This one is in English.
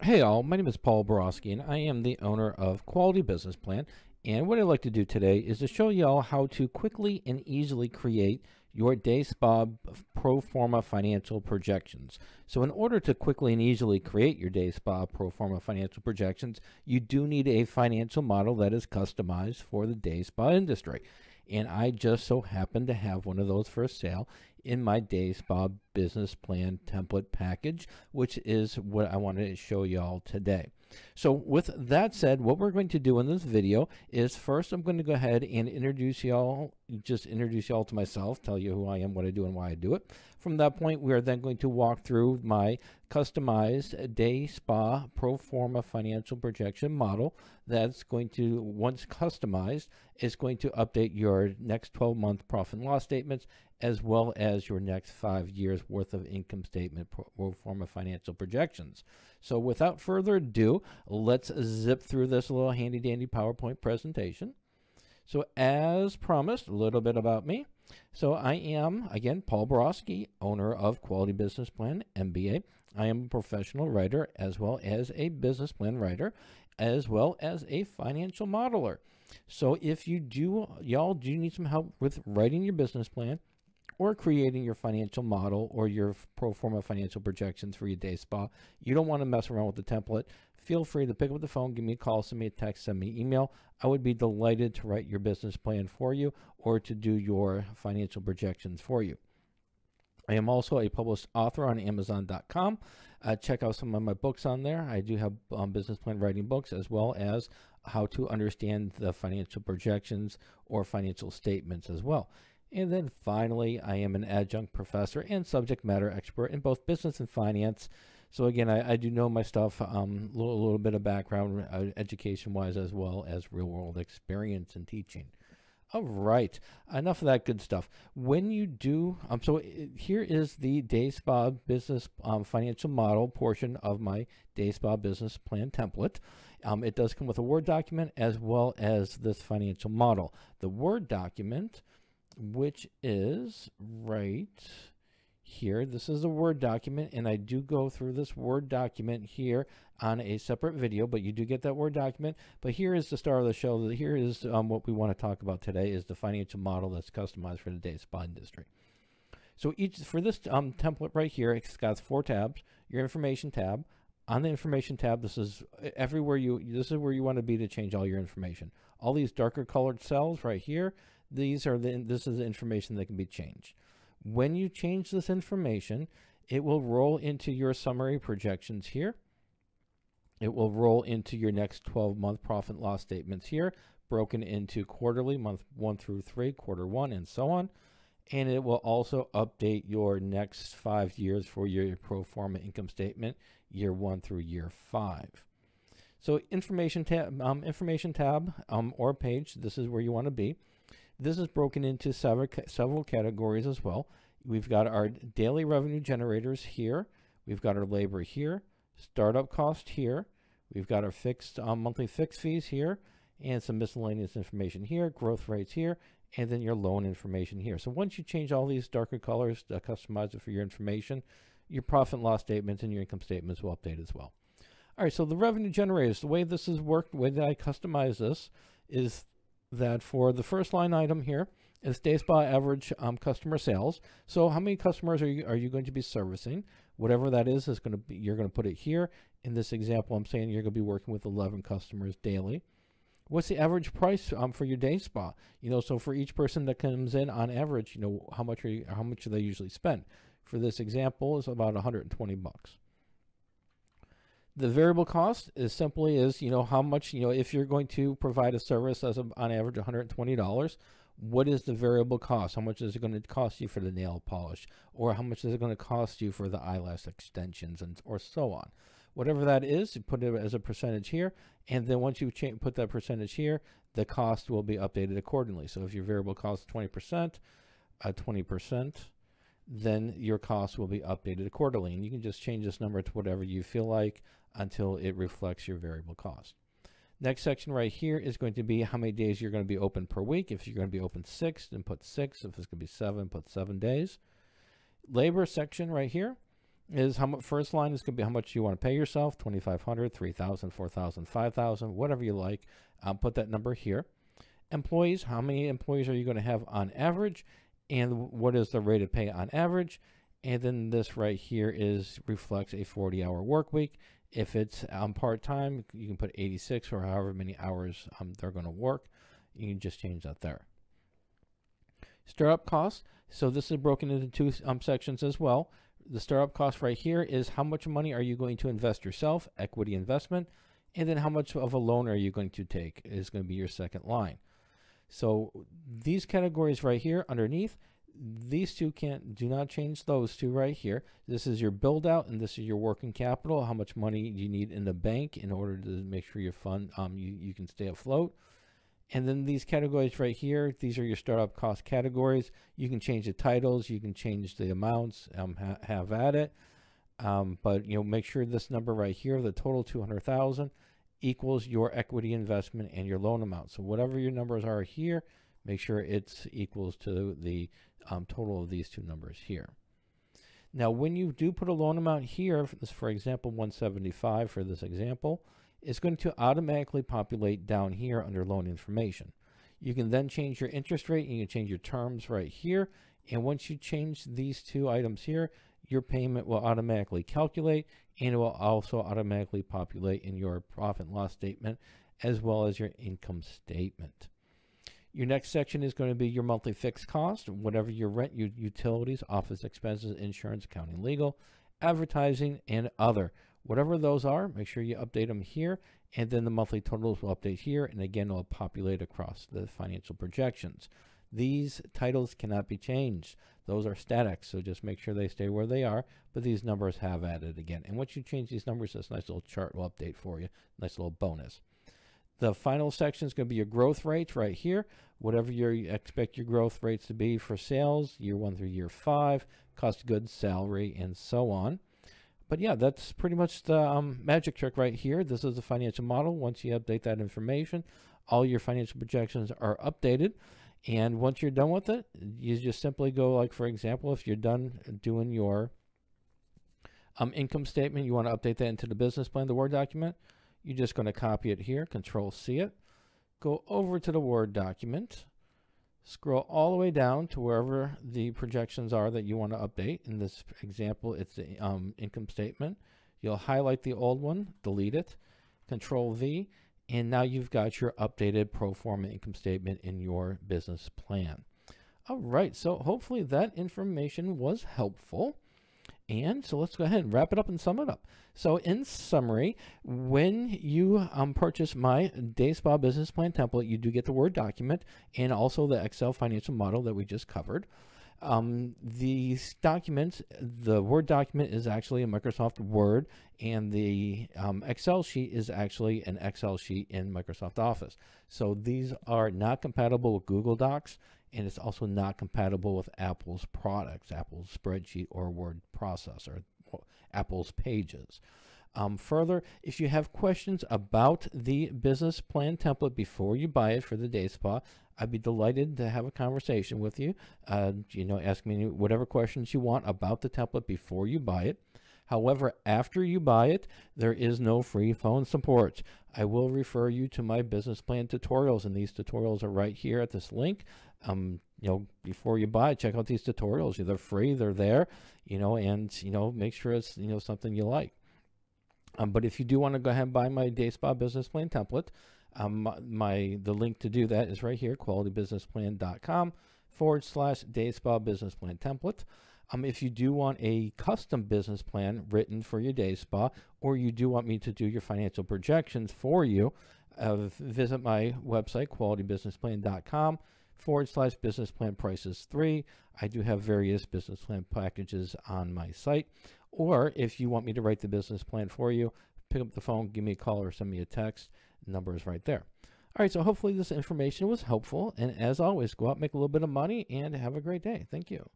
Hey all, my name is Paul Borosky and I am the owner of Quality Business Plan. And what I'd like to do today is to show y'all how to quickly and easily create your day spa pro forma financial projections. So in order to quickly and easily create your day spa pro forma financial projections, you do need a financial model that is customized for the day spa industry. And I just so happen to have one of those for sale in my day spa business plan template package, which is what I wanted to show y'all today. So with that said, what we're going to do in this video is first I'm going to go ahead and introduce y'all to myself, tell you who I am, what I do, and why I do it. From that point, we are then going to walk through my customized day spa pro forma financial projection model that's going to, once customized, is going to update your next 12-month profit and loss statements as well as your next 5 years worth of income statement pro forma financial projections. So without further ado, let's zip through this little handy dandy PowerPoint presentation. So as promised, a little bit about me. So I am, again, Paul Borosky, owner of Quality Business Plan, MBA. I am a professional writer as well as a business plan writer, as well as a financial modeler. So if y'all do need some help with writing your business plan, or creating your financial model or your pro forma financial projections for your day spa, you don't want to mess around with the template, feel free to pick up the phone, give me a call, send me a text, send me an email. I would be delighted to write your business plan for you or to do your financial projections for you. I am also a published author on Amazon.com. Check out some of my books on there. I do have business plan writing books as well as how to understand the financial projections or financial statements as well. And then finally, I am an adjunct professor and subject matter expert in both business and finance. So again, I do know my stuff, a little bit of background education-wise as well as real-world experience in teaching. All right, enough of that good stuff. When you do, here is the Day Spa Business Financial Model portion of my Day Spa Business Plan template. It does come with a Word document as well as this financial model. The Word document, which is right here. This is a Word document, and I do go through this Word document here on a separate video, but you do get that Word document. But here is the star of the show. Here is what we want to talk about today is the financial model that's customized for the day spa industry. So for this template right here, it's got 4 tabs. Your information tab. On the information tab, this is where you want to be to change all your information. All these darker colored cells right here, this is the information that can be changed. When you change this information, it will roll into your summary projections here. It will roll into your next 12-month profit and loss statements here, broken into quarterly, month 1 through 3, quarter 1, and so on. And it will also update your next 5 years for your pro forma income statement, year 1 through year 5. So information tab or page, this is where you want to be. This is broken into several categories as well. We've got our daily revenue generators here. We've got our labor here, startup cost here. We've got our fixed monthly fixed fees here, and some miscellaneous information here, growth rates here, and then your loan information here. So once you change all these darker colors to customize it for your information, your profit and loss statements and your income statements will update as well. All right, so the revenue generators, the way this has worked, the way that I customize this is that for the first line item here is day spa average customer sales. So how many customers are you going to be servicing? Whatever that is going to be, you're going to put it here. In this example, I'm saying you're going to be working with 11 customers daily. What's the average price for your day spa? So for each person that comes in on average, how much do they usually spend? For this example, is about 120 bucks. The variable cost is simply how much, if you're going to provide a service as on average $120, what is the variable cost? How much is it going to cost you for the nail polish? Or how much is it going to cost you for the eyelash extensions or so on? Whatever that is, you put it as a percentage here. And then once you put that percentage here, the cost will be updated accordingly. So if your variable cost is 20%, then your cost will be updated accordingly. And you can just change this number to whatever you feel like until it reflects your variable cost. Next section right here is going to be how many days you're going to be open per week. If you're going to be open 6, then put 6. If it's going to be 7, put 7 days. Labor section right here is how much. First line is going to be how much you want to pay yourself: 2,500, 3,000, 4,000, 5,000, whatever you like. Put that number here. Employees, how many employees are you going to have on average, and what is the rate of pay on average? And then this right here reflects a 40-hour work week. If it's part-time, you can put 86 or however many hours they're going to work. You can just change that there. Startup costs. So this is broken into two sections as well. The startup cost right here is how much money are you going to invest yourself, equity investment, and then how much of a loan are you going to take is going to be your second line. So these categories right here underneath, these two do not change. Those two right here. This is your build out and this is your working capital. How much money you need in the bank in order to make sure your fund you can stay afloat. And then these categories right here, these are your startup cost categories. You can change the titles, you can change the amounts, have at it. But make sure this number right here, the total 200,000, equals your equity investment and your loan amount. So whatever your numbers are here, make sure it's equals to the total of these two numbers here. Now, when you do put a loan amount here, for example, 175 for this example, it's going to automatically populate down here under loan information. You can then change your interest rate and you can change your terms right here. And once you change these two items here, your payment will automatically calculate, and it will also automatically populate in your profit and loss statement as well as your income statement. Your next section is going to be your monthly fixed cost, whatever your rent, your utilities, office expenses, insurance, accounting, legal, advertising, and other. Whatever those are, make sure you update them here, and then the monthly totals will update here, and again, it will populate across the financial projections. These titles cannot be changed. Those are static, so just make sure they stay where they are, but these numbers have added again. And once you change these numbers, this nice little chart will update for you, nice little bonus. The final section is going to be your growth rates right here. Whatever you expect your growth rates to be for sales, year 1 through year 5, cost of goods, salary, and so on. But yeah, that's pretty much the magic trick right here. This is the financial model. Once you update that information, all your financial projections are updated. And once you're done with it, you just simply go, like, for example, if you're done doing your income statement, you want to update that into the business plan, the Word document, you're just going to copy it here, Control-C it, go over to the Word document, scroll all the way down to wherever the projections are that you want to update. In this example, it's the income statement. You'll highlight the old one, delete it, Control-V, and now you've got your updated pro forma income statement in your business plan. All right, so hopefully that information was helpful. And so let's go ahead and wrap it up and sum it up. So in summary, when you purchase my Day Spa business plan template, you do get the Word document and also the Excel financial model that we just covered. These documents, the Word document is actually a Microsoft Word, and the Excel sheet is actually an Excel sheet in Microsoft Office. So these are not compatible with Google Docs, and it's also not compatible with Apple's products, Apple's spreadsheet or word processor, Apple's Pages. Further, if you have questions about the business plan template before you buy it for the Day Spa, I'd be delighted to have a conversation with you. Ask me whatever questions you want about the template before you buy it. However, after you buy it, there is no free phone support. I will refer you to my business plan tutorials, and these tutorials are right here at this link. Before you buy it, check out these tutorials. They're free, they're there, and make sure it's something you like. But if you do want to go ahead and buy my Day Spa business plan template, the link to do that is right here, qualitybusinessplan.com/Day Spa business plan template. If you do want a custom business plan written for your Day Spa, or you do want me to do your financial projections for you, visit my website, qualitybusinessplan.com/business plan prices 3. I do have various business plan packages on my site. Or if you want me to write the business plan for you, pick up the phone, give me a call, or send me a text. The number is right there. All right, so hopefully this information was helpful. And as always, go out, make a little bit of money, and have a great day. Thank you.